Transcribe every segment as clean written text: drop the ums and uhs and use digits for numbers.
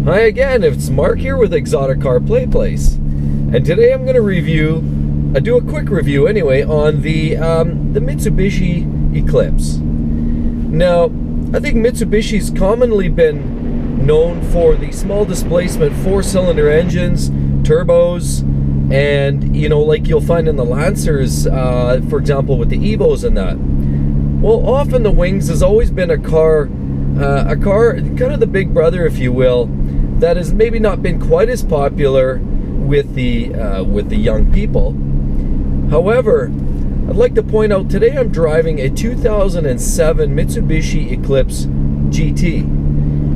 Hi again, it's Mark here with Exotic Car Play Place, and today I'm going to do a quick review anyway on the Mitsubishi Eclipse. Now, I think Mitsubishi's commonly been known for the small displacement 4-cylinder engines, turbos, and like you'll find in the Lancers, for example, with the Evos and that. Well, often the Wings has always been a car kind of the big brother, if you will, that has maybe not been quite as popular with the young people. However, I'd like to point out today I'm driving a 2007 Mitsubishi Eclipse GT,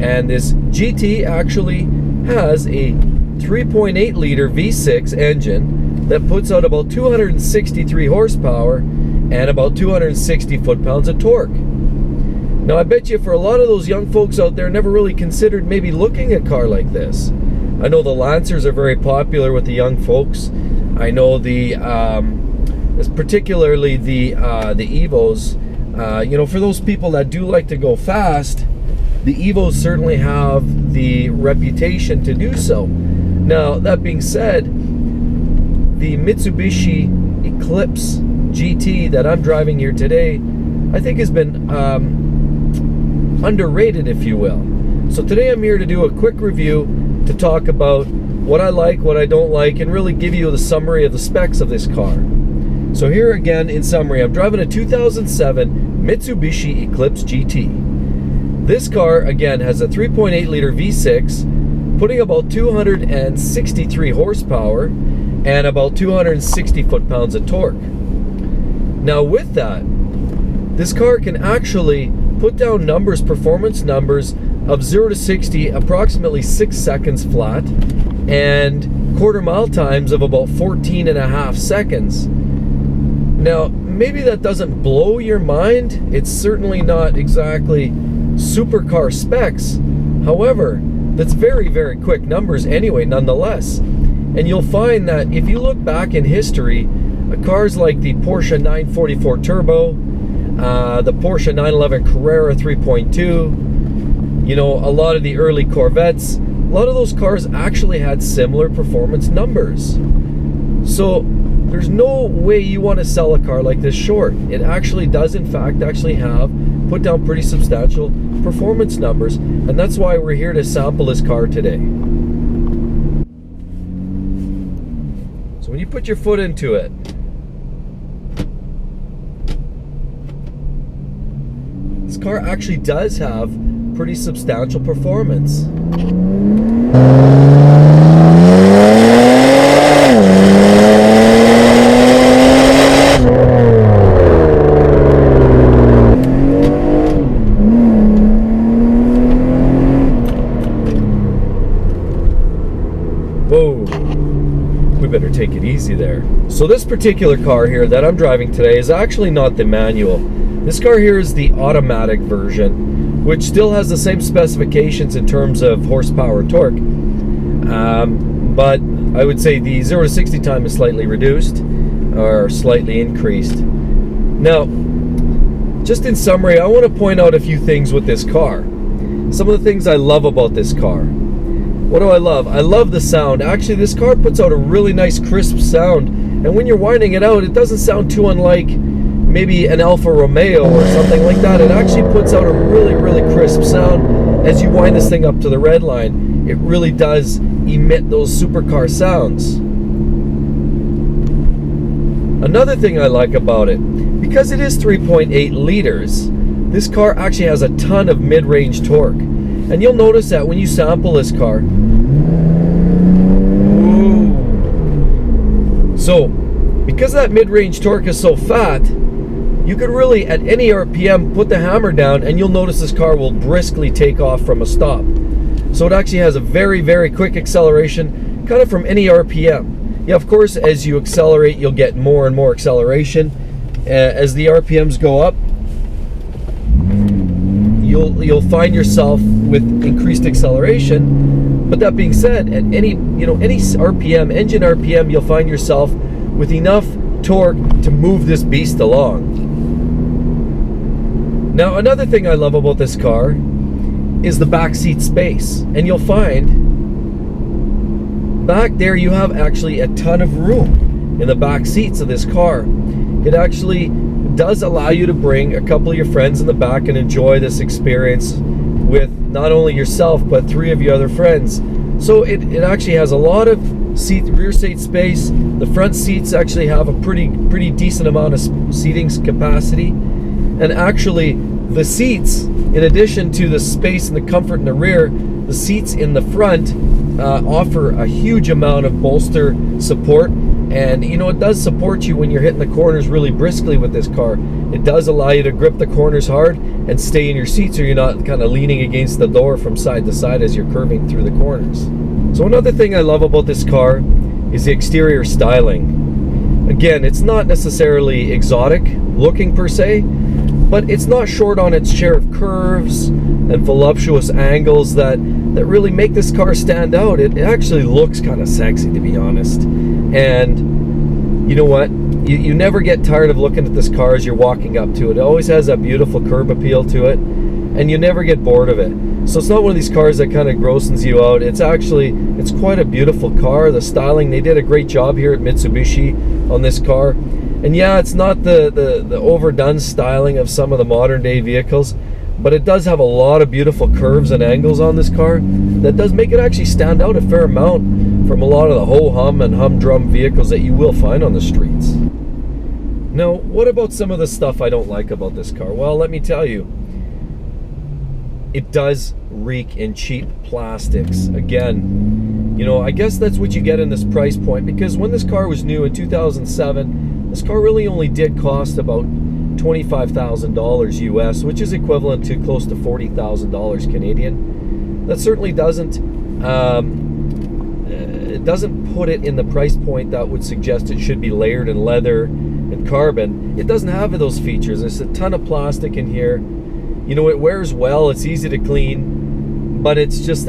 and this GT actually has a 3.8 liter V6 engine that puts out about 263 horsepower and about 260 foot-pounds of torque. Now, I bet you for a lot of those young folks out there never really considered maybe looking at a car like this. I know the Lancers are very popular with the young folks. I know particularly the Evos. For those people that do like to go fast, the Evos certainly have the reputation to do so. Now, that being said, the Mitsubishi Eclipse GT that I'm driving here today, I think has been underrated, if you will. So today I'm here to do a quick review to talk about what I like, what I don't like, and really give you the summary of the specs of this car. So here again, in summary, I'm driving a 2007 Mitsubishi Eclipse GT. This car, again, has a 3.8 liter V6, putting about 263 horsepower and about 260 foot-pounds of torque. Now with that, this car can actually put down performance numbers of 0 to 60 approximately 6 seconds flat, and quarter mile times of about 14.5 seconds. Now, maybe that doesn't blow your mind. It's certainly not exactly supercar specs. However, that's very, very quick numbers anyway, nonetheless. And you'll find that if you look back in history, cars like the Porsche 944 Turbo, the Porsche 911 Carrera 3.2, a lot of the early Corvettes, a lot of those cars actually had similar performance numbers. So there's no way you want to sell a car like this short. It actually does, in fact, put down pretty substantial performance numbers, and that's why we're here to sample this car today. So when you put your foot into it, this car actually does have pretty substantial performance. Whoa, we better take it easy there. So this particular car here that I'm driving today is actually not the manual. This car here is the automatic version, which still has the same specifications in terms of horsepower and torque. But I would say the 0 to 60 time is slightly reduced or slightly increased. Now, just in summary, I want to point out a few things with this car. Some of the things I love about this car. What do I love? I love the sound. Actually, this car puts out a really nice crisp sound, and when you're winding it out, it doesn't sound too unlike maybe an Alfa Romeo or something like that. It actually puts out a really, really crisp sound as you wind this thing up to the red line. It really does emit those supercar sounds. Another thing I like about it, because it is 3.8 liters, this car actually has a ton of mid-range torque. And you'll notice that when you sample this car. Ooh. So, because that mid-range torque is so fat, you could really, at any RPM, put the hammer down and you'll notice this car will briskly take off from a stop. So it actually has a very, very quick acceleration, kind of from any RPM. Yeah, of course, as you accelerate, you'll get more and more acceleration. As the RPMs go up, you'll find yourself with increased acceleration. But that being said, at any RPM, engine RPM, you'll find yourself with enough torque to move this beast along. Now, another thing I love about this car is the back seat space. And you'll find back there you have actually a ton of room in the back seats of this car. It actually does allow you to bring a couple of your friends in the back and enjoy this experience with not only yourself but 3 of your other friends. So it actually has a lot of rear seat space. The front seats actually have a pretty decent amount of seating capacity, and actually the seats, in addition to the space and the comfort in the rear, the seats in the front offer a huge amount of bolster support. And you know, it does support you when you're hitting the corners really briskly with this car. It does allow you to grip the corners hard and stay in your seat so you're not kind of leaning against the door from side to side as you're curving through the corners. So another thing I love about this car is the exterior styling. Again, it's not necessarily exotic looking per se, but it's not short on its share of curves and voluptuous angles that really make this car stand out. It actually looks kind of sexy, to be honest. And you know what? You never get tired of looking at this car as you're walking up to it. It always has that beautiful curb appeal to it, and you never get bored of it. So it's not one of these cars that kind of grosses you out. It's quite a beautiful car. The styling, they did a great job here at Mitsubishi on this car. And yeah, it's not the overdone styling of some of the modern day vehicles, but it does have a lot of beautiful curves and angles on this car that does make it actually stand out a fair amount from a lot of the ho-hum and humdrum vehicles that you will find on the streets. Now, what about some of the stuff I don't like about this car? Well, let me tell you, it does reek in cheap plastics. Again, you know, I guess that's what you get in this price point, because when this car was new in 2007, this car really only did cost about $25,000 US, which is equivalent to close to $40,000 Canadian. That certainly doesn't it doesn't put it in the price point that would suggest it should be layered in leather and carbon. It doesn't have those features. There's a ton of plastic in here. You know, it wears well, it's easy to clean, but it's just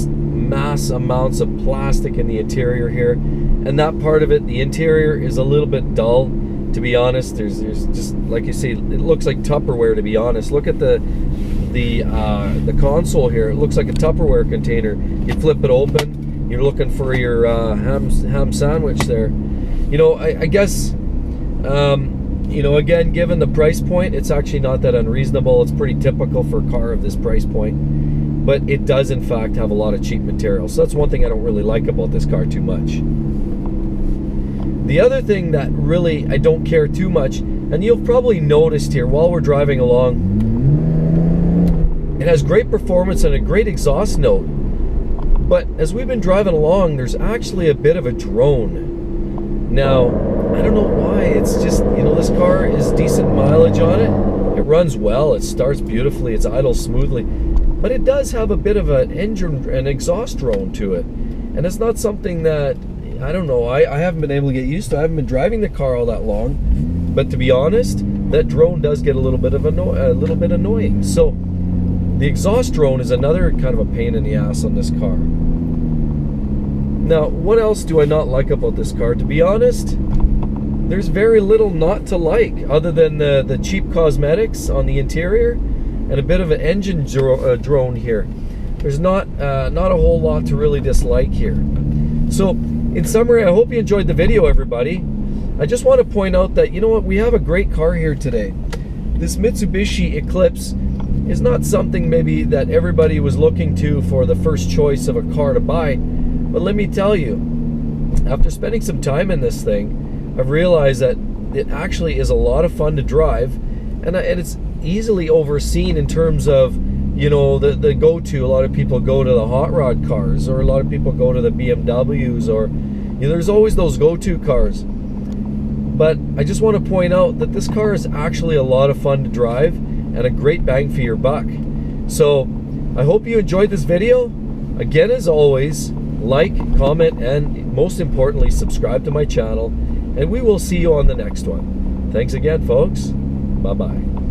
mass amounts of plastic in the interior here. And that part of it, the interior, is a little bit dull, to be honest. There's just, like you say, it looks like Tupperware, to be honest. Look at the console here. It looks like a Tupperware container. You flip it open, you're looking for your ham sandwich there. You know, I guess, you know, again, given the price point, it's actually not that unreasonable. It's pretty typical for a car of this price point, but it does in fact have a lot of cheap material. So that's one thing I don't really like about this car too much. The other thing that really I don't care too much, and you've probably noticed here while we're driving along, it has great performance and a great exhaust note, but as we've been driving along, there's actually a bit of a drone. Now, I don't know why. It's just, you know, this car is decent mileage on it. It runs well, it starts beautifully, it's idles smoothly, but it does have a bit of an engine and exhaust drone to it, and it's not something that, I don't know, I haven't been able to get used to. I haven't been driving the car all that long, but to be honest, that drone does get a little bit annoying. So the exhaust drone is another kind of a pain in the ass on this car. Now, what else do I not like about this car? To be honest, there's very little not to like, other than the cheap cosmetics on the interior and a bit of an engine drone here. There's not a whole lot to really dislike here. So, in summary, I hope you enjoyed the video, everybody. I just want to point out that, you know what, we have a great car here today. This Mitsubishi Eclipse is not something maybe that everybody was looking to for the first choice of a car to buy, but let me tell you, after spending some time in this thing, I've realized that it actually is a lot of fun to drive, and it's easily overseen in terms of, you know, the go-to. A lot of people go to the hot rod cars, or a lot of people go to the BMWs, or, you know, there's always those go-to cars. But I just want to point out that this car is actually a lot of fun to drive and a great bang for your buck. So I hope you enjoyed this video. Again, as always, like, comment, and most importantly, subscribe to my channel, and we will see you on the next one. Thanks again, folks. Bye-bye.